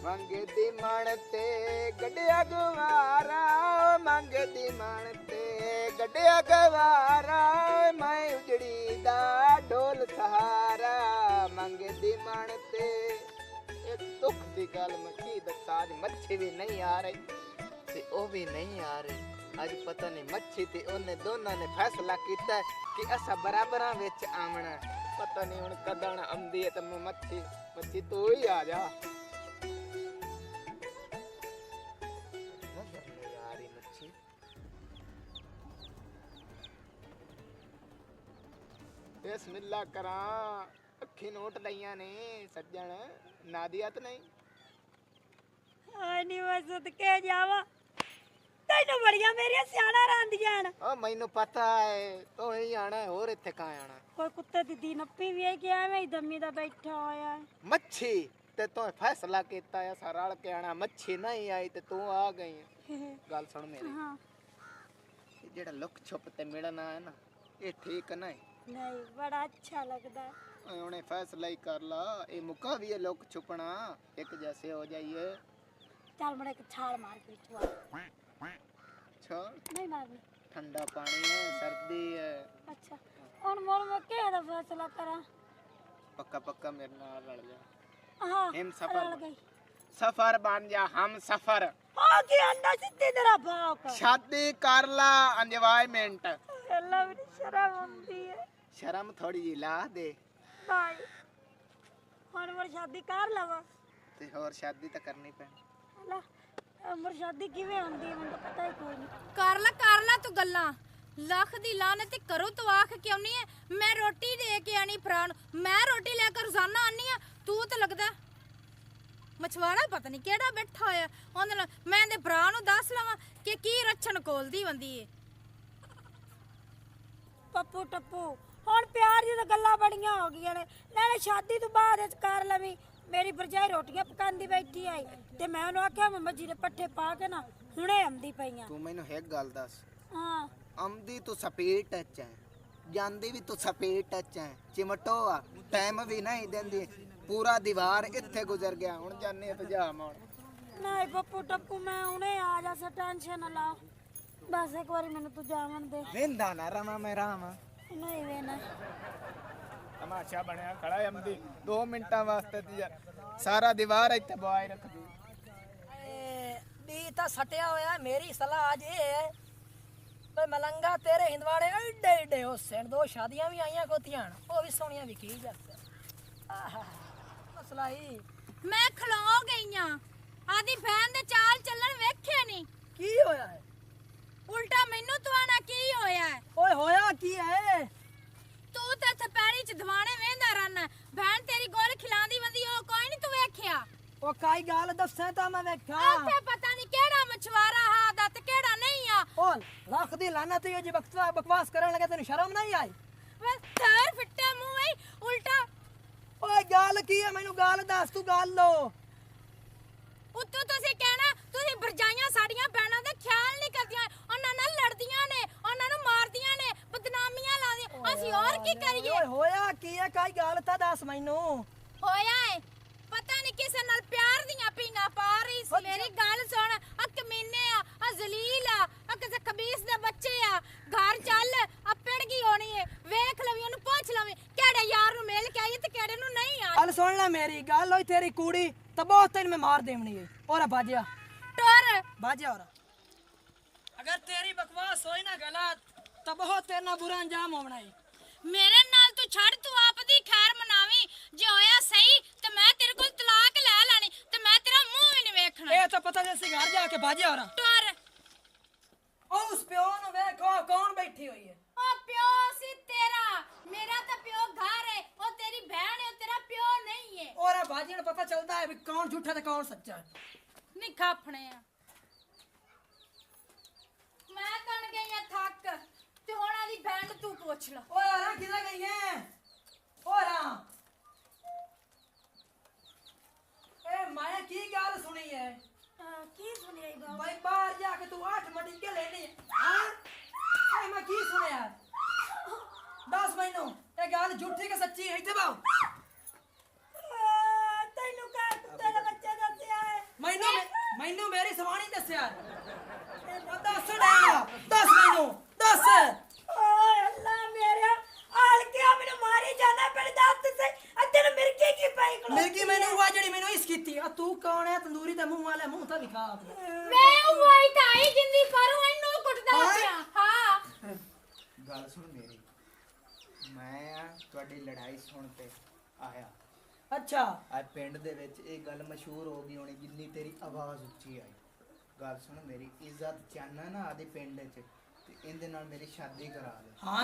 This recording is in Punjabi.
ਮੰਗਦੀ ਮਣ ਤੇ ਗੱਡਿਆ ਗਵਾਰਾ ਮੰਗਦੀ ਮਣ ਤੇ ਗੱਡਿਆ ਗਵਾਰਾ ਮੈਂ ਉਜੜੀ ਦਾ ਢੋਲ ਸਹਾਰਾ ਮੰਗਦੀ ਮਣ ਤੇ ਇਹ ਦੁੱਖ ਦੀ ਗੱਲ ਮੈਂ ਕੀ ਦੱਸਾਂ ਅੱਜ ਮੱਛੀ ਵੀ ਨਹੀਂ ਆ ਰਹੀ ਤੇ ਉਹ ਵੀ ਨਹੀਂ ਆ ਰਹੀ ਅੱਜ ਪਤਾ ਨਹੀਂ ਮੱਛੀ ਤੇ ਉਹਨੇ ਦੋਨਾਂ ਨੇ ਫੈਸਲਾ ਕੀਤਾ ਕਿ ਅਸਾਂ ਬਰਾਬਰਾਂ ਵਿੱਚ ਆਵਣਾ ਪਤਾ ਨਹੀਂ ਹੁਣ ਕਦਣ ਆਉਂਦੀ ਹੈ ਤੇ ਮੱਛੀ ਤੂੰ ਹੀ ਆ ਜਾ ਬਿਸਮਿਲ੍ਲਾ ਕਰਾਂ ਅੱਖੀ ਨੋਟ ਲਈਆਂ ਨੇ ਸੱਜਣ ਨਾਦੀਅਤ ਨਹੀਂ ਆਏ ਨਹੀਂ ਵਸਤ ਕੇ ਜਾਵਾ ਤੈਨੂੰ ਬੜੀਆਂ ਮੇਰੀਆਂ ਸਿਆਣਾ ਰਾਂਦੀਆਂ ਨੇ ਓ ਮੈਨੂੰ ਪਤਾ ਹੈ ਤੂੰ ਹੀ ਆਣਾ ਹੋਰ ਇੱਥੇ ਕਾ ਆਣਾ ਕੋਈ ਕੁੱਤੇ ਦੀ ਦੀ ਨੱਪੀ ਵੀ ਕਿ ਐਵੇਂ ਹੀ ਦਮੀ ਦਾ ਬੈਠਾ ਹੋਇਆ ਮੱਛੀ ਤੇ ਤੂੰ ਫੈਸਲਾ ਕੀਤਾ ਆ ਸਾਰਾ ਰਲ ਕੇ ਆਣਾ ਮੱਛੀ ਨਹੀਂ ਆਈ ਤੇ ਤੂੰ ਆ ਗਈ ਗੱਲ ਸੁਣ ਮੇਰੀ ਹਾਂ ਜਿਹੜਾ ਲੁਕ ਛੁਪ ਤੇ ਮਿਲਣਾ ਹੈ ਨਾ ਇਹ ਠੀਕ ਨਹੀਂ ਨਹੀਂ ਬੜਾ ਅੱਛਾ ਲੱਗਦਾ ਉਹਨੇ ਫੈਸਲਾ ਹੀ ਕਰ ਲਾ ਇਹ ਮੁੱਕਾ ਵੀ ਹੈ ਲੁਕ ਛੁਪਣਾ ਇੱਕ ਜੈਸੇ ਹੋ ਜਾਈਏ ਚੱਲ ਮੜੇ ਇੱਕ ਛਾਲ ਮਾਰ ਕੇ ਤੂੰ ਛਾਲ ਨਹੀਂ ਮਾਰਨੀ ਠੰਡਾ ਪਾਣੀ ਹੈ ਸਰਦੀ ਹੈ ਅੱਛਾ ਹੁਣ ਮੈਂ ਕਿਹਦਾ ਫੈਸਲਾ ਕਰਾਂ ਪੱਕਾ ਮੇਰੇ ਨਾਲ ਰਲ ਜਾ ਹਾਂ हम ਰਲ ਗਈ सफर बन जा हम सफर ਆ ਕੀ ਆਂਦਾ ਸਿੱਧੀ ਤੇਰਾ ਬਾਪ शादी कर ला एंजॉयमेंट ਅੱਲਾ ਵੀ ਸ਼ਰਮ ਆਉਂਦੀ ਹੈ शर्म थोड़ी जी ला दे ਨਹੀਂ ਹੁਣ ਮਰ ਸ਼ਾਦੀ ਕਰ ਲਵਾਂ ते और शादी तो करनी पैनी ਅੱਲਾ ਮਰ ਸ਼ਾਦੀ ਕਿਵੇਂ ਹੁੰਦੀ ਹੈ ਮੈਨੂੰ ਤਾਂ ਪਤਾ ਹੀ ਕੋਈ ਨਹੀਂ ਕਰ ਲਾ ਤੂੰ ਗੱਲਾਂ ਲੱਖ ਦੀ ਲਾਨਤ ਤੇ ਕਰੋ ਤੂੰ ਆਖ ਕੇ ਆਉਣੀ ਐ ਮੈਂ ਰੋਟੀ ਦੇ ਕੇ ਆਣੀ ਭਰਾ ਨੂੰ ਮੈਂ ਰੋਟੀ ਲੈ ਕੇ ਰੋਜ਼ਾਨਾ ਆਨੀ ਆ ਤੂੰ ਤਾਂ ਲੱਗਦਾ ਮਛਵਾੜਾ ਪਤਾ ਨਹੀਂ ਕਿਹੜਾ ਬੈਠਾ ਹੋਇਆ ਉਹਦੇ ਨਾਲ ਮੈਂ ਇਹਦੇ ਭਰਾ ਨੂੰ ਦੱਸ ਲਵਾਂ ਕਿ ਕੀ ਰੱਛਣ ਕੋਲਦੀ ਹੁੰਦੀ ਏ ਪੱਪੂ ਟੱਪੂ ਹੁਣ ਪਿਆਰ ਦੀ ਤਾਂ ਗੱਲਾਂ ਬੜੀਆਂ ਹੋ ਗਈਆਂ ਨੇ ਨਾਲੇ ਸ਼ਾਦੀ ਤੋਂ ਬਾਅਦ ਵਿੱਚ ਕਰ ਲਵੀਂ ਮੇਰੀ ਭਰਜਾਈ ਰੋਟੀਆਂ ਪਕਾਉਂਦੀ ਬੈਠੀ ਆਈ ਤੇ ਮੈਂ ਉਹਨੂੰ ਆਖਿਆ ਮੈਂ ਮੱਜੀ ਦੇ ਪੱਠੇ ਪਾ ਕੇ ਨਾ ਹੁਣੇ ਆਉਂਦੀ ਪਈਆਂ तू मैनू एक गल दस ਹਾਂ आमदी तू सपेट टच है ਜਾਂਦੀ ਵੀ ਤੂੰ ਸਪੇਟ ਟੱਚ ਹੈ ਚਿਮਟੋ ਆ ਟਾਈਮ ਵੀ ਨਹੀਂ ਦਿੰਦੀ ਪੂਰਾ ਦੀਵਾਰ ਇੱਥੇ ਗੁਜ਼ਰ ਗਿਆ ਹੁਣ ਜਾਨੇ ਤੇ ਜਾ ਮੋੜ ਨਹੀਂ ਪੱਪੂ ਟੱਪੂ ਮੈਂ ਹੁਣੇ ਆ ਜਾ ਸਾ ਟੈਨਸ਼ਨ ਨਾ ਲਾ ਬਸ ਇੱਕ ਵਾਰੀ ਮੈਨੂੰ ਤੂੰ ਜਾਵਣ ਦੇ ਵੇਂਦਾ ਨਾ ਰਮਾ ਮੈਂ ਰਾਮਾ ਨਹੀਂ ਵੇਨਾ ਤਮਾਸ਼ਾ ਬਣਿਆ ਖੜਾ ਆਮਦੀ 2 ਮਿੰਟਾਂ ਵਾਸਤੇ ਤੇ ਸਾਰਾ ਦੀਵਾਰ ਇੱਥੇ ਬੁਆਏ ਰੱਖਦੀ दी ਤਾਂ ਸਟਿਆ ਹੋਇਆ ਮੇਰੀ ਸਲਾਹ ਅੱਜ ਇਹ ਹੈ ਤੇ ਮਲੰਗਾ ਤੇਰੇ ਹਿੰਦਵਾੜੇ ਏਡੇ ਏਡੇ ਹੋਸੇ ਦੋ ਸ਼ਾਦੀਆਂ ਵੀ ਆਈਆਂ ਕੋਤੀਆਂ ਉਹ ਵੀ ਸੋਹਣੀਆਂ ਵਿਕੀ ਜਾਂਦੇ ਆਹਾ ਮਸਲਾ ਹੀ ਮੈਂ ਖਲੋ ਗਈਆਂ ਆਦੀ ਭੈਣ ਦੇ ਚਾਲ ਚੱਲਣ ਵੇਖਿਆ ਨਹੀਂ ਕੀ ਹੋਇਆ ਹੈ ਉਲਟਾ ਮੈਨੂੰ ਤਵਾਣਾ ਕੀ ਹੋਇਆ ਹੈ? ਓਏ ਹੋਇਆ ਕੀ ਹੈ ਤੂੰ ਤਾਂ ਥਪੈੜੀ ਚ ਦਵਾਣੇ ਵੇਂਦਾ ਰਹਿਣਾ ਭੈਣ ਤੇਰੀ ਗੋਲ ਖਿਲਾਉਂਦੀ ਵੰਦੀ ਉਹ ਕੋਈ ਨਹੀਂ ਤੂੰ ਵੇਖਿਆ ਉਹ ਕਾਈ ਗੱਲ ਦੱਸਾਂ ਤਾਂ ਮੈਂ ਵੇਖਾਂ ਉੱਥੇ ਪਤਾ ਨਹੀਂ ਕਿਹੜਾ ਮਛਵਾਰਾ ਹਾ ਦਾ ਤੇ ਕਿਹੜਾ ਨਹੀਂ ਆ ਓਏ ਲੱਖ ਦੀ ਲਾਨਤ ਹੈ ਜੀ ਬਕਵਾਸ ਕਰਨ ਲੱਗਾ ਤੈਨੂੰ ਸ਼ਰਮ ਨਹੀਂ ਆਈ ਬਸ ਥਰ ਫਿੱਟਾ ਮੂੰਹ ਏ ਉਲਟਾ ਓਏ ਗੱਲ ਕੀ ਹੈ ਮੈਨੂੰ ਗੱਲ ਦੱਸ ਤੂੰ ਗੱਲ ਲੋ ਉੱਤੋਂ ਤੁਸੀਂ ਕਹਿਣਾ ਤੁਸੀਂ ਭਰਜਾਈਆਂ ਸਾਡੀਆਂ ਭੈਣਾਂ ਦਾ ਖਿਆਲ ਨਹੀਂ ਕਰਦੀਆਂ ਉਹਨਾਂ ਨਾਲ ਲੜਦੀਆਂ ਨੇ ਉਹਨਾਂ ਨੂੰ ਮਾਰਦੀਆਂ ਨੇ ਬਦਨਾਮੀਆਂ ਲਾਉਂਦੀਆਂ ਅਸੀਂ ਹੋਰ ਕੀ ਕਰੀਏ ਓਏ ਹੋਇਆ ਕੀ ਹੈ ਕਾਈ ਗੱਲ ਤਾਂ ਦੱਸ ਮੈਨੂੰ ਹੋਇਆ ਏ ਪਤਾ ਨਹੀਂ ਕਿਸੇ ਨਾਲ ਪਿਆਰ ਦੀਆਂ ਪੀਂਗਾ ਪਾ ਰਹੀ ਸੀ ਮੇਰੀ ਗੱਲ ਸੁਣ ਆ ਕਮੀਨੇ ਆ ਜ਼ਲੀਲ ਆ ਕਿਸੇ ਖਬੀਸ ਦੇ ਬੱਚੇ ਆ ਘਰ ਚੱਲ ਆ ਪਿੜ ਗਈ ਹੋਣੀ ਏ ਵੇਖ ਲਵੀ ਉਹਨੂੰ ਪੁੱਛ ਲਵੀ ਕਿਹੜੇ ਯਾਰ ਨੂੰ ਮਿਲ ਕੇ ਆਈ ਤੇ ਕਿਹੜੇ ਨੂੰ ਨਹੀਂ ਆ ਗੱਲ ਸੁਣ ਲੈ ਮੇਰੀ ਗੱਲ ਹੋਈ ਤੇਰੀ ਕੁੜੀ ਤਾਂ ਬਹੁਤ ਤੈਨੂੰ ਮੈਂ ਮਾਰ ਦੇਵਣੀ ਏ ਔਰਾ ਬਾਜਿਆ ਟੁਰ ਬਾਜਿਆ ਔਰਾ ਅਗਰ ਤੇਰੀ ਬਕਵਾਸ ਹੋਈ ਨਾ ਗਲਤ ਤਾਂ ਬਹੁਤ ਤੇਰੇ ਨਾਲ ਬੁਰਾ ਅੰਜਾਮ ਹੋਣਾ ਏ ਮੇਰੇ ਨਾਲ ਤੂੰ ਛੱਡ ਤੂੰ ਆਪ ਦੀ ਖੈਰ ਮਨਾਵੀਂ ਜੇ ਹੋਇਆ ਸਹੀ ਤੇ ਮੈਂ ਤੇਰੇ ਕੋਲ ਤਲਾਕ ਲੈ ਲੈਣੀ ਤੇ ਮੈਂ ਤੇਰਾ ਮੂੰਹ ਵੀ ਨਹੀਂ ਵੇਖਣਾ ਇਹ ਤਾਂ ਪਤਾ ਜੇ ਸੀ ਘਰ ਜਾ ਕੇ ਬਾਜਿਆ ਔਰਾ ਟੁਰ ਉਹ ਉਸ ਪਿਓ ਨੂੰ ਵੇਖੋ ਕੌਣ ਬੈਠੀ ਹੋਈ ਹੈ ਉਹ ਪਿਓ ਸੀ ਤੇਰਾ ਮੇਰਾ ਤਾਂ ਪਿਓ ਘਰ ਹੈ ਉਹ ਤੇਰੀ ਭੈਣ ਹੈ ਉਹ ਤੇਰਾ ਪਿਓ ਨਹੀਂ ਹੈ ਔਰਾ ਬਾਜੀਆਂ ਨੂੰ ਪਤਾ ਚੱਲਦਾ ਹੈ ਵੀ ਕੌਣ ਝੂਠਾ ਤੇ ਕੌਣ ਸੱਚਾ ਹੈ ਨਹੀਂ ਖਾਪਣੇ ਆ ਮੈਂ ਤਣ ਗਈ ਆ ਥੱਕ ਤੇ ਹੁਣ ਆਦੀ ਭੈਣ ਨੂੰ ਤੂੰ ਪੁੱਛ ਲੈ ਓਏ ਔਰਾ ਕਿੱਧਰ ਗਈ ਹੈ ਔਰਾ ਇਹ ਮੈਂ ਕੀ ਗੱਲ ਸੁਣੀ ਹੈ ਕੀ ਸੁਣਿਆ ਈ ਬਾਬਾ ਭਾਈ ਬਾਹਰ ਜਾ ਕੇ ਤੂੰ 8 ਮਟੀ ਕੇ ਲੈਣੀ ਹਾਂ ਇਹ ਮੈਂ ਕੀ ਸੁਣਿਆ ਦੱਸ ਮੈਨੂੰ ਇਹ ਗੱਲ ਝੂਠੀ ਕਿ ਸੱਚੀ ਹੈ ਇੱਥੇ ਬਾਉ ਤੈਨੂੰ ਕਾ ਕੁੱਤੇ ਦਾ ਬੱਚਾ ਦੱਸਿਆ ਹੈ ਮੈਨੂੰ ਮੇਰੀ ਸਵਾਣੀ ਦੱਸਿਆ ਦੱਸ ਮੈਨੂੰ ਦੱਸ ਓਏ ਅੱਲਾ ਮੇਰਾ ਆਲਕਿਆ ਮੈਨੂੰ ਮਾਰੀ ਜਾਣਾ ਪਿੰਡ ਦਾ ਹੱਥ ਸੇ ਅੱਧੇ ਨੂੰ ਮਿਰਗੀ ਕੀ ਪਈ ਕੋਲ ਮਿਰਗੀ ਮੈਨੂੰ ਉਹ ਜਿਹੜੀ ਮੈਨੂੰ ਇਸ ਕੀਤੀ ਆ ਤੂੰ ਕੌਣ ਹੈ ਤੰਦੂਰੀ ਤੇ ਮੂੰਹ ਵਾਲਾ ਮੂੰਹ ਤਾਂ ਵਿਖਾ ਆਪਣਾ ਮੈਂ ਉਹ ਆਈ ਤਾਂ ਆਈ ਜਿੰਦੀ ਪਰ ਇਹਨੂੰ ਕੁੱਟਦਾ ਪਿਆ ਹਾਂ ਗੱਲ ਸੁਣ ਮੇਰੀ, ਮੈਂ ਆ ਤੁਹਾਡੀ ਲੜਾਈ ਸੁਣ ਕੇ ਆਇਆ। ਅੱਛਾ ਅੱਜ ਪਿੰਡ ਦੇ ਵਿੱਚ ਇਹ ਗੱਲ ਮਸ਼ਹੂਰ ਹੋ ਗਈ ਹੋਣੀ ਜਿੰਨੀ ਤੇਰੀ ਆਵਾਜ਼ ਉੱਚੀ ਆਈ। ਗੱਲ ਸੁਣ ਮੇਰੀ, ਇੱਜ਼ਤ ਚਾਹਨਾ ਨਾ ਆਦੇ ਪਿੰਡ 'ਚ ਤੇ ਇਹਦੇ ਨਾਲ ਮੇਰੀ ਸ਼ਾਦੀ ਕਰਾ ਦੇ। ਹਾਂ